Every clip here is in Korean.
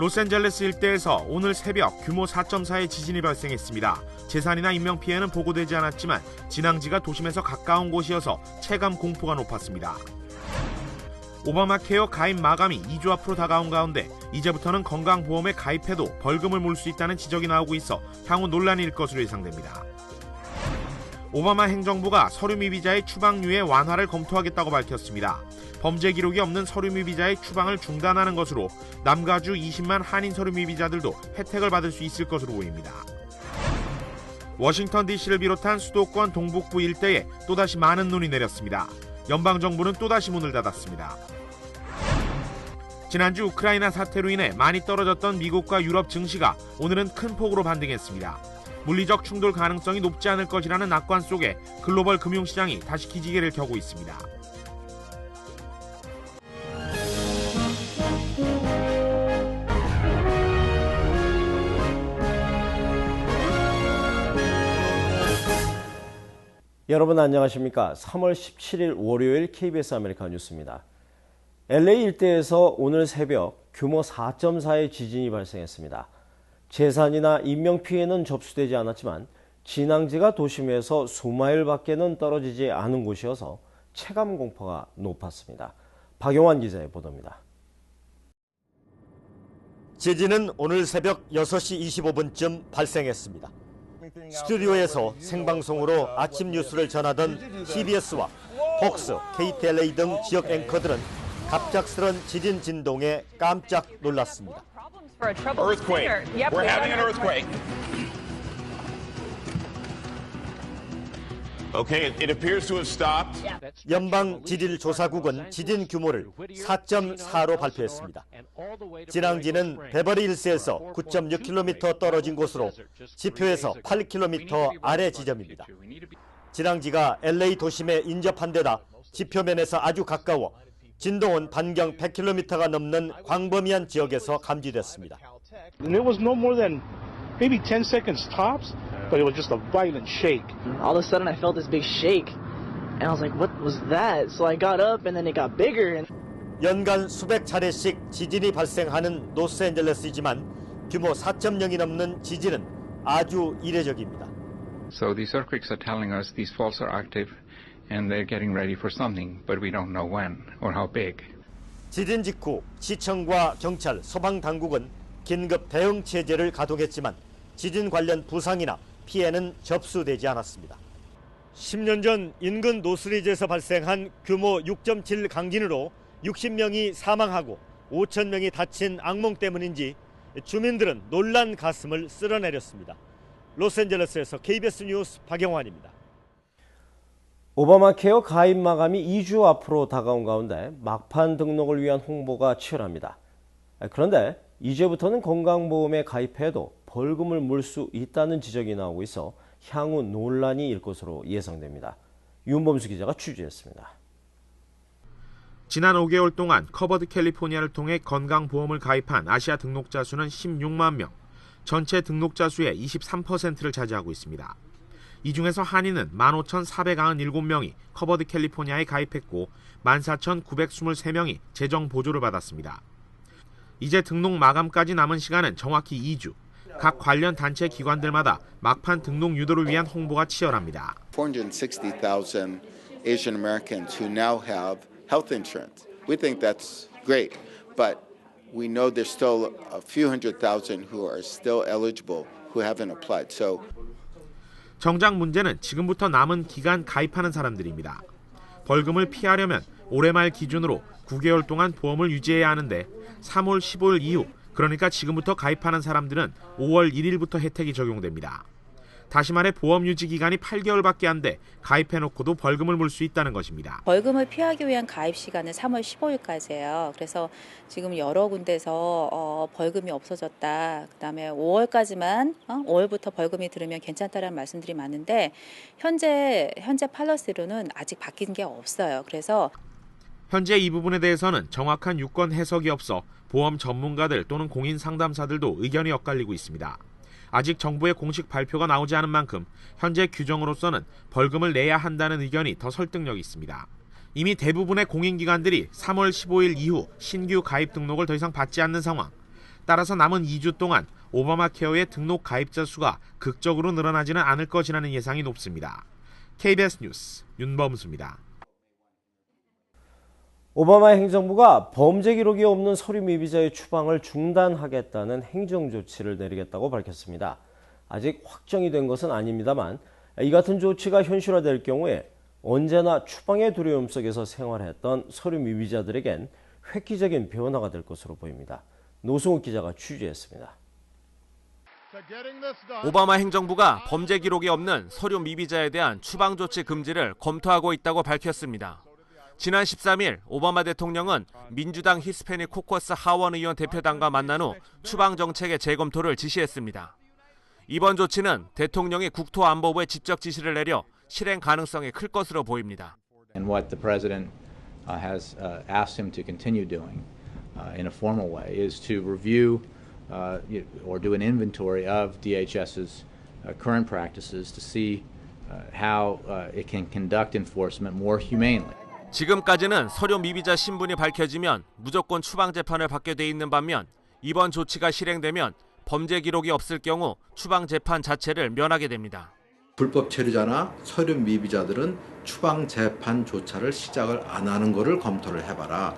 로스앤젤레스 일대에서 오늘 새벽 규모 4.4의 지진이 발생했습니다. 재산이나 인명피해는 보고되지 않았지만 진앙지가 도심에서 가까운 곳이어서 체감 공포가 높았습니다. 오바마 케어 가입 마감이 2주 앞으로 다가온 가운데 이제부터는 건강보험에 가입해도 벌금을 물 수 있다는 지적이 나오고 있어 향후 논란이 일 것으로 예상됩니다. 오바마 행정부가 서류미 비자의 추방류의 완화를 검토하겠다고 밝혔습니다. 범죄 기록이 없는 서류미 비자의 추방을 중단하는 것으로 남가주 20만 한인 서류미 비자들도 혜택을 받을 수 있을 것으로 보입니다. 워싱턴 DC를 비롯한 수도권 동북부 일대에 또다시 많은 눈이 내렸습니다. 연방정부는 또다시 문을 닫았습니다. 지난주 우크라이나 사태로 인해 많이 떨어졌던 미국과 유럽 증시가 오늘은 큰 폭으로 반등했습니다. 물리적 충돌 가능성이 높지 않을 것이라는 낙관 속에 글로벌 금융시장이 다시 기지개를 켜고 있습니다. 여러분 안녕하십니까? 3월 17일 월요일 KBS 아메리카 뉴스입니다. LA 일대에서 오늘 새벽 규모 4.4의 지진이 발생했습니다. 재산이나 인명피해는 접수되지 않았지만 진앙지가 도심에서 수마일 밖에는 떨어지지 않은 곳이어서 체감 공포가 높았습니다. 박용환 기자의 보도입니다. 지진은 오늘 새벽 6시 25분쯤 발생했습니다. 스튜디오에서 생방송으로 아침 뉴스를 전하던 CBS와 폭스, KTLA 등 지역 앵커들은 갑작스런 지진 진동에 깜짝 놀랐습니다. Earthquake. We're having an earthquake. Okay, it appears to have stopped. 연방 지질조사국은 지진 규모를 4.4로 발표했습니다. 진앙지는 베버리 힐스에서 9.6km 떨어진 곳으로 지표에서 8km 아래 지점입니다. 진앙지가 LA 도심에 인접한 데다 지표면에서 아주 가까워 진동은 반경 100km가 넘는 광범위한 지역에서 감지됐습니다. And it was no more than maybe 10 seconds tops, but it was just a violent shake. All of a sudden I felt this big shake, and I was like, what was that? So I got up and then it got bigger. 연간 수백 차례씩 지진이 발생하는 로스앤젤레스이지만 규모 4.0이 넘는 지진은 아주 이례적입니다. So these earthquakes are telling us these faults are active. And they're getting ready for something, but we don't know when or how big. 지진 직후 시청과 경찰, 소방 당국은 긴급 대응 체제를 가동했지만 지진 관련 부상이나 피해는 접수되지 않았습니다. 10년 전 인근 노스리지에서 발생한 규모 6.7 강진으로 60명이 사망하고 5천 명이 다친 악몽 때문인지 주민들은 놀란 가슴을 쓸어내렸습니다. 로스앤젤레스에서 KBS 뉴스 박영환입니다. 오바마 케어 가입 마감이 2주 앞으로 다가온 가운데 막판 등록을 위한 홍보가 치열합니다. 그런데 이제부터는 건강보험에 가입해도 벌금을 물 수 있다는 지적이 나오고 있어 향후 논란이 일 것으로 예상됩니다. 윤범수 기자가 취재했습니다. 지난 5개월 동안 커버드 캘리포니아를 통해 건강보험을 가입한 아시아 등록자 수는 16만 명, 전체 등록자 수의 23%를 차지하고 있습니다. 이 중에서 한인은 15,497명이 커버드 캘리포니아에 가입했고 14,923명이 재정 보조를 받았습니다. 이제 등록 마감까지 남은 시간은 정확히 2주. 각 관련 단체 기관들마다 막판 등록 유도를 위한 홍보가 치열합니다. 460,000 Asian Americans who now have health insurance. We think that's great, but we know there's still a few hundred thousand who are still eligible who haven't applied. So 정작 문제는 지금부터 남은 기간 가입하는 사람들입니다. 벌금을 피하려면 올해 말 기준으로 9개월 동안 보험을 유지해야 하는데 3월 15일 이후, 그러니까 지금부터 가입하는 사람들은 5월 1일부터 혜택이 적용됩니다. 다시 말해 보험 유지 기간이 8개월밖에 안 돼 가입해놓고도 벌금을 물 수 있다는 것입니다. 벌금을 피하기 위한 가입 시간은 3월 15일까지예요. 그래서 지금 여러 군데서 벌금이 없어졌다. 그다음에 5월까지만 5월부터 벌금이 들으면 괜찮다라는 말씀들이 많은데 현재 팔러스로는 아직 바뀐 게 없어요. 그래서 현재 이 부분에 대해서는 정확한 유권 해석이 없어 보험 전문가들 또는 공인 상담사들도 의견이 엇갈리고 있습니다. 아직 정부의 공식 발표가 나오지 않은 만큼 현재 규정으로서는 벌금을 내야 한다는 의견이 더 설득력이 있습니다. 이미 대부분의 공인기관들이 3월 15일 이후 신규 가입 등록을 더 이상 받지 않는 상황. 따라서 남은 2주 동안 오바마 케어의 등록 가입자 수가 극적으로 늘어나지는 않을 것이라는 예상이 높습니다. KBS 뉴스 윤범수입니다. 오바마 행정부가 범죄 기록이 없는 서류 미비자의 추방을 중단하겠다는 행정 조치를 내리겠다고 밝혔습니다. 아직 확정이 된 것은 아닙니다만 이 같은 조치가 현실화될 경우에 언제나 추방의 두려움 속에서 생활했던 서류 미비자들에겐 획기적인 변화가 될 것으로 보입니다. 노승욱 기자가 취재했습니다. 오바마 행정부가 범죄 기록이 없는 서류 미비자에 대한 추방 조치 금지를 검토하고 있다고 밝혔습니다. 지난 13일 오바마 대통령은 민주당 히스패닉 코커스 하원 의원 대표단과 만난 후 추방 정책의 재검토를 지시했습니다. 이번 조치는 대통령이 국토안보부에 직접 지시를 내려 실행 가능성이 클 것으로 보입니다. And what the president has asked him to continue doing in a formal way is to review or do an inventory of DHS's current practices to see how it can conduct enforcement more humanely. 지금까지는 서류 미비자 신분이 밝혀지면 무조건 추방 재판을 받게 돼 있는 반면 이번 조치가 실행되면 범죄 기록이 없을 경우 추방 재판 자체를 면하게 됩니다. 불법 체류자나 서류 미비자들은 추방 재판조차를 시작을 안 하는 것을 검토를 해봐라.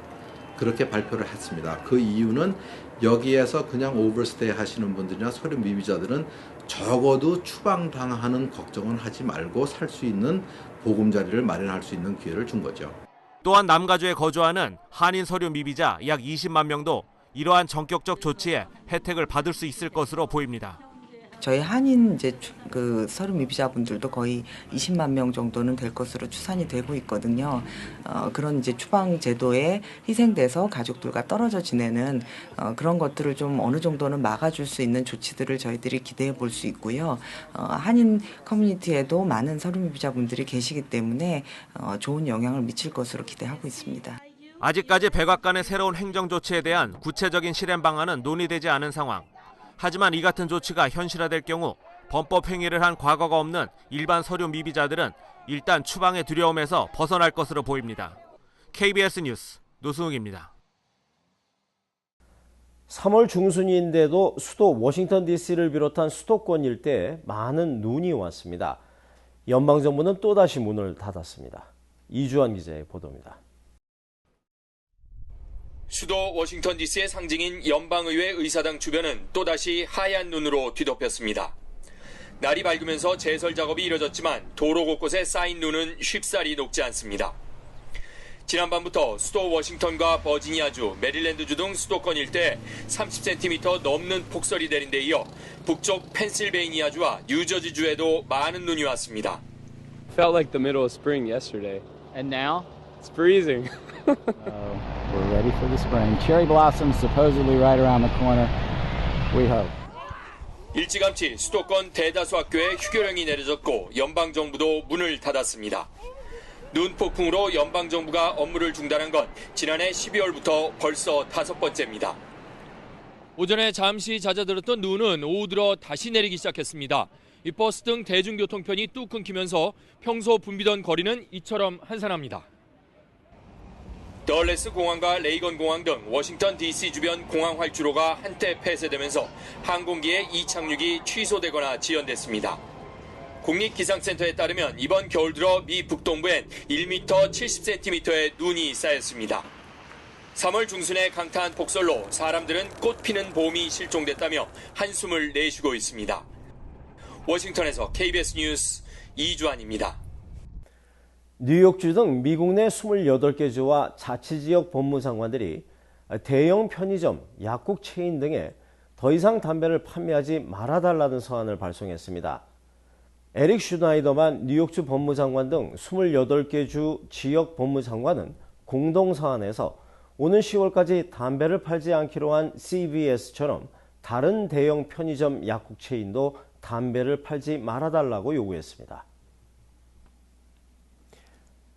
그렇게 발표를 했습니다. 그 이유는 여기에서 그냥 오버스테이 하시는 분들이나 서류 미비자들은 적어도 추방당하는 걱정은 하지 말고 살 수 있는 보금자리를 마련할 수 있는 기회를 준 거죠. 또한 남가주에 거주하는 한인 서류 미비자 약 20만 명도 이러한 전격적 조치에 혜택을 받을 수 있을 것으로 보입니다. 저희 한인 그 서류 미비자분들도 거의 20만 명 정도는 될 것으로 추산이 되고 있거든요. 그런 추방 제도에 희생돼서 가족들과 떨어져 지내는 그런 것들을 좀 어느 정도는 막아줄 수 있는 조치들을 저희들이 기대해 볼 수 있고요. 한인 커뮤니티에도 많은 서류 미비자분들이 계시기 때문에 좋은 영향을 미칠 것으로 기대하고 있습니다. 아직까지 백악관의 새로운 행정 조치에 대한 구체적인 실행 방안은 논의되지 않은 상황. 하지만 이 같은 조치가 현실화될 경우 범법 행위를 한 과거가 없는 일반 서류 미비자들은 일단 추방의 두려움에서 벗어날 것으로 보입니다. KBS 뉴스 노승욱입니다. 3월 중순인데도 수도 워싱턴 DC를 비롯한 수도권 일대에 많은 눈이 왔습니다. 연방정부는 또다시 문을 닫았습니다. 이주환 기자의 보도입니다. 수도 워싱턴 DC의 상징인 연방의회 의사당 주변은 또다시 하얀 눈으로 뒤덮였습니다. 날이 밝으면서 제설 작업이 이뤄졌지만 도로 곳곳에 쌓인 눈은 쉽사리 녹지 않습니다. 지난밤부터 수도 워싱턴과 버지니아주, 메릴랜드주 등 수도권 일대에 30cm 넘는 폭설이 내린 데 이어 북쪽 펜실베이니아주와 뉴저지주에도 많은 눈이 왔습니다. Felt like the middle of spring yesterday. And now? It's freezing. We're ready for the spring. Cherry blossoms supposedly right around the corner. We hope. 일찌감치 수도권 대다수 학교에 휴교령이 내려졌고 연방정부도 문을 닫았습니다. 눈 폭풍으로 연방정부가 업무를 중단한 건 지난해 12월부터 벌써 5번째입니다. 오전에 잠시 잦아들었던 눈은 오후 들어 다시 내리기 시작했습니다. 이 버스 등 대중교통편이 뚝 끊기면서 평소 붐비던 거리는 이처럼 한산합니다. 덜레스 공항과 레이건 공항 등 워싱턴 DC 주변 공항 활주로가 한때 폐쇄되면서 항공기의 이착륙이 취소되거나 지연됐습니다. 국립기상센터에 따르면 이번 겨울 들어 미 북동부엔 1m 70cm의 눈이 쌓였습니다. 3월 중순에 강타한 폭설로 사람들은 꽃 피는 봄이 실종됐다며 한숨을 내쉬고 있습니다. 워싱턴에서 KBS 뉴스 이주환입니다. 뉴욕주 등 미국 내 28개 주와 자치지역 법무장관들이 대형 편의점, 약국 체인 등에 더 이상 담배를 판매하지 말아달라는 서한을 발송했습니다. 에릭 슈나이더만 뉴욕주 법무장관 등 28개 주 지역 법무장관은 공동서한에서 오는 10월까지 담배를 팔지 않기로 한 CVS처럼 다른 대형 편의점, 약국 체인도 담배를 팔지 말아달라고 요구했습니다.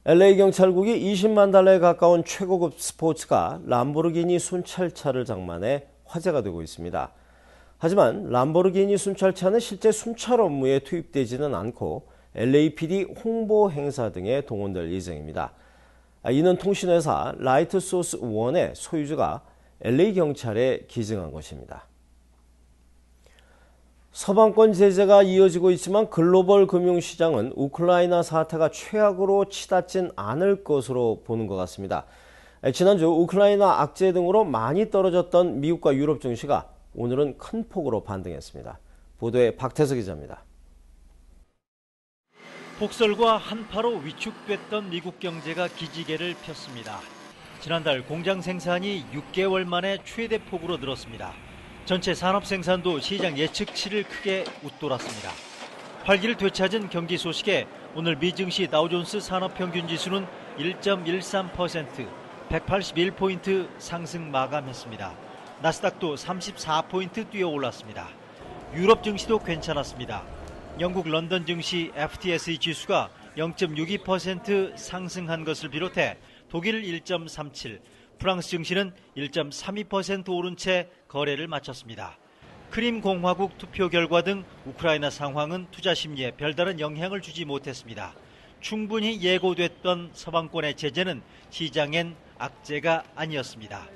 LA 경찰국이 20만 달러에 가까운 최고급 스포츠카 람보르기니 순찰차를 장만해 화제가 되고 있습니다. 하지만 람보르기니 순찰차는 실제 순찰 업무에 투입되지는 않고 LAPD 홍보 행사 등에 동원될 예정입니다. 이는 통신회사 라이트소스1의 소유주가 LA 경찰에 기증한 것입니다. 서방권 제재가 이어지고 있지만 글로벌 금융시장은 우크라이나 사태가 최악으로 치닫진 않을 것으로 보는 것 같습니다. 지난주 우크라이나 악재 등으로 많이 떨어졌던 미국과 유럽 증시가 오늘은 큰 폭으로 반등했습니다. 보도에 박태석 기자입니다. 폭설과 한파로 위축됐던 미국 경제가 기지개를 폈습니다. 지난달 공장 생산이 6개월 만에 최대 폭으로 늘었습니다. 전체 산업 생산도 시장 예측치를 크게 웃돌았습니다. 활기를 되찾은 경기 소식에 오늘 미 증시 다우존스 산업평균지수는 1.13%, 181포인트 상승 마감했습니다. 나스닥도 34포인트 뛰어 올랐습니다. 유럽 증시도 괜찮았습니다. 영국 런던 증시 FTSE 지수가 0.62% 상승한 것을 비롯해 독일 1.37, 프랑스 증시는 1.32% 오른 채 거래를 마쳤습니다. 크림 공화국 투표 결과 등 우크라이나 상황은 투자 심리에 별다른 영향을 주지 못했습니다. 충분히 예고됐던 서방권의 제재는 시장엔 악재가 아니었습니다.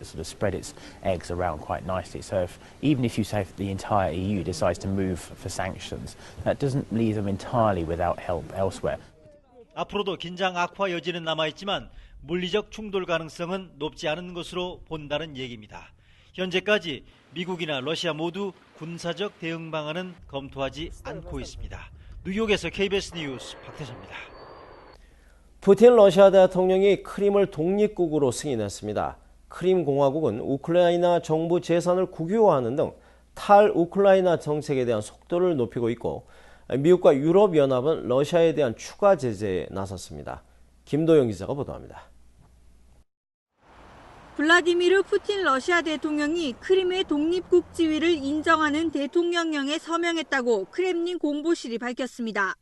Sort of spread its eggs around quite nicely. So even if you say the entire EU decides to move for sanctions, that doesn't leave them entirely without help elsewhere. 앞으로도 긴장 악화 여지는 남아있지만 물리적 충돌 가능성은 높지 않은 것으로 본다는 얘기입니다. 현재까지 미국이나 러시아 모두 군사적 대응 방안은 검토하지 않고 있습니다. 뉴욕에서 KBS 뉴스 박태서입니다. 푸틴 러시아 대통령이 크림을 독립국으로 승인했습니다. 크림 공화국은 우크라이나 정부 재산을 국유화하는 등 탈우크라이나 정책에 대한 속도를 높이고 있고 미국과 유럽연합은 러시아에 대한 추가 제재에 나섰습니다. 김도영 기자가 보도합니다. 블라디미르 푸틴 러시아 대통령이 크림의 독립국 지위를 인정하는 대통령령에 서명했다고 크렘린 공보실이 밝혔습니다.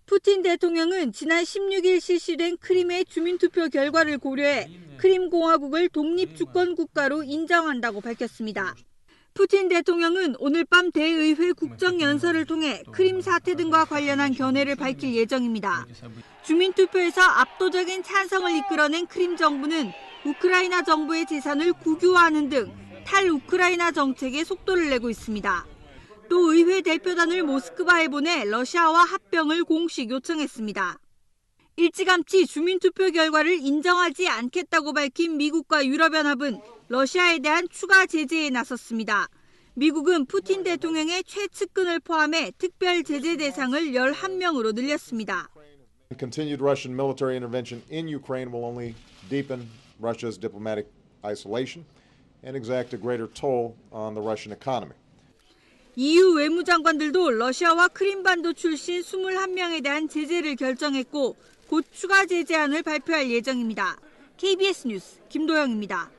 푸틴 대통령은 지난 16일 실시된 크림의 주민투표 결과를 고려해 크림 공화국을 독립주권 국가로 인정한다고 밝혔습니다. 푸틴 대통령은 오늘 밤 대의회 국정연설을 통해 크림 사태 등과 관련한 견해를 밝힐 예정입니다. 주민투표에서 압도적인 찬성을 이끌어낸 크림 정부는 우크라이나 정부의 재산을 국유화하는 등 탈우크라이나 정책에 속도를 내고 있습니다. 또 의회 대표단을 모스크바에 보내 러시아와 합병을 공식 요청했습니다. 일찌감치 주민투표 결과를 인정하지 않겠다고 밝힌 미국과 유럽연합은 러시아에 대한 추가 제재에 나섰습니다. 미국은 푸틴 대통령의 최측근을 포함해 특별 제재 대상을 11명으로 늘렸습니다. Continued Russian military intervention in Ukraine will only deepen Russia's diplomatic isolation and exact a greater toll on the Russian economy. EU 외무장관들도 러시아와 크림반도 출신 21명에 대한 제재를 결정했고 곧 추가 제재안을 발표할 예정입니다. KBS 뉴스 김도영입니다.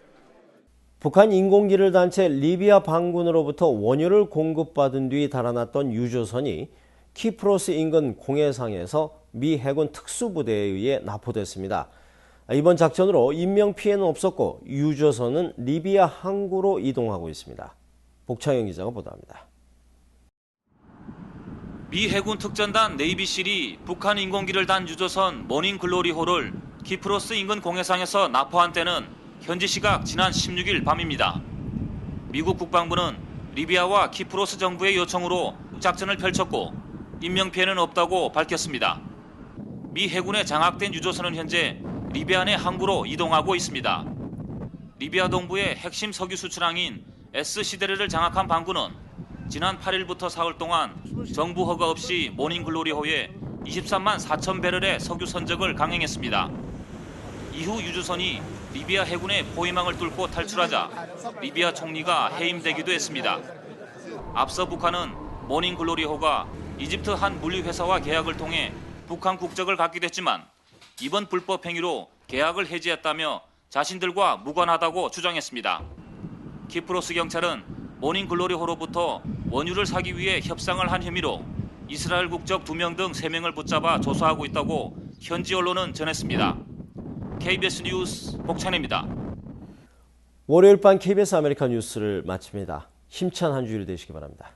북한 인공기를 단체 리비아 반군으로부터 원유를 공급받은 뒤 달아났던 유조선이 키프로스 인근 공해상에서 미 해군 특수부대에 의해 납포됐습니다. 이번 작전으로 인명피해는 없었고 유조선은 리비아 항구로 이동하고 있습니다. 복창영 기자가 보도합니다. 미 해군 특전단 네이비실이 북한 인공기를 단 유조선 모닝글로리호를 키프로스 인근 공해상에서 납포한 때는 현지 시각 지난 16일 밤입니다. 미국 국방부는 리비아와 키프로스 정부의 요청으로 작전을 펼쳤고 인명피해는 없다고 밝혔습니다. 미 해군의 장악된 유조선은 현재 리비아 내 항구로 이동하고 있습니다. 리비아 동부의 핵심 석유 수출항인 S시데르를 장악한 반군은 지난 8일부터 사흘 동안 정부 허가 없이 모닝글로리호에 23만 4천 배럴의 석유 선적을 강행했습니다. 이후 유조선이 리비아 해군의 포위망을 뚫고 탈출하자 리비아 총리가 해임되기도 했습니다. 앞서 북한은 모닝글로리호가 이집트 한 물류회사와 계약을 통해 북한 국적을 갖기도 했지만 이번 불법 행위로 계약을 해지했다며 자신들과 무관하다고 주장했습니다. 키프로스 경찰은 모닝글로리호로부터 원유를 사기 위해 협상을 한 혐의로 이스라엘 국적 2명 등 3명을 붙잡아 조사하고 있다고 현지 언론은 전했습니다. KBS 뉴스 복찬입니다. 월요일 밤 KBS 아메리카 뉴스를 마칩니다. 힘찬 한 주일 되시기 바랍니다.